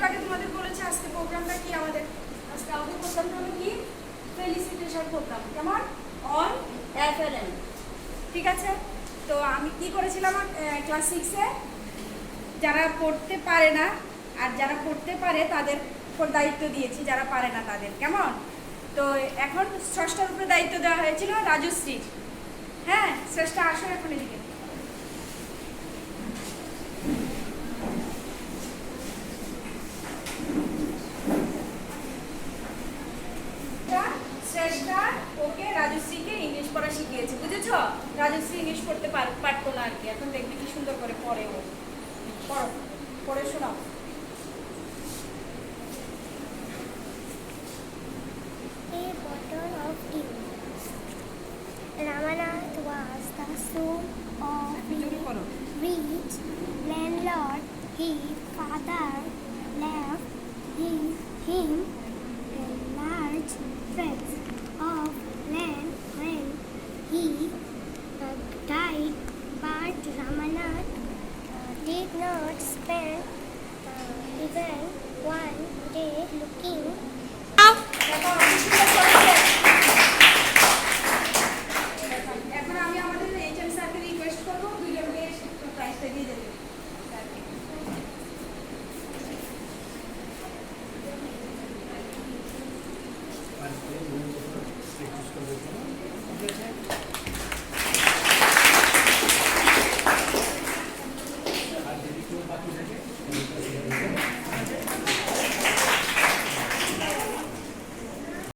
আগে তোমাদের বলেছি আজকে প্রোগ্রামটা কি আমাদের। আজকে আমাদের প্রোগ্রামটা হলো কি ফেলিসিটেশন প্রোগ্রাম, কেমন অন এফএলএন। ঠিক আছে, তো আমি কি করেছিলাম ক্লাস 6-এ যারা পড়তে পারে না আর যারা পড়তে পারে তাদের উপর দায়িত্ব দিয়েছি, যারা পারে না তাদের, কেমন। তো এখন ষষ্ঠের উপরে দায়িত্ব দেওয়া হয়েছিল রাজশ্রী। হ্যাঁ, শ্রেষ্ঠা আসো এখন এদিকে। শ্রেষ্ঠা ওকে রাজশ্রীকে ইংলিশ পড়া শিখিয়েছে, বুঝেছো। রাজশ্রী ইংলিশ পড়তে পারতো না আর কি, এখন দেখবি কি সুন্দর করে পড়ে ও। পড়ো, পড়ে শোনাও। A bottle of tea. Ramanath was the son of rich landlord. His father left him a large tract of land when he died, but Ramanath did not spend even one day looking. দেখো,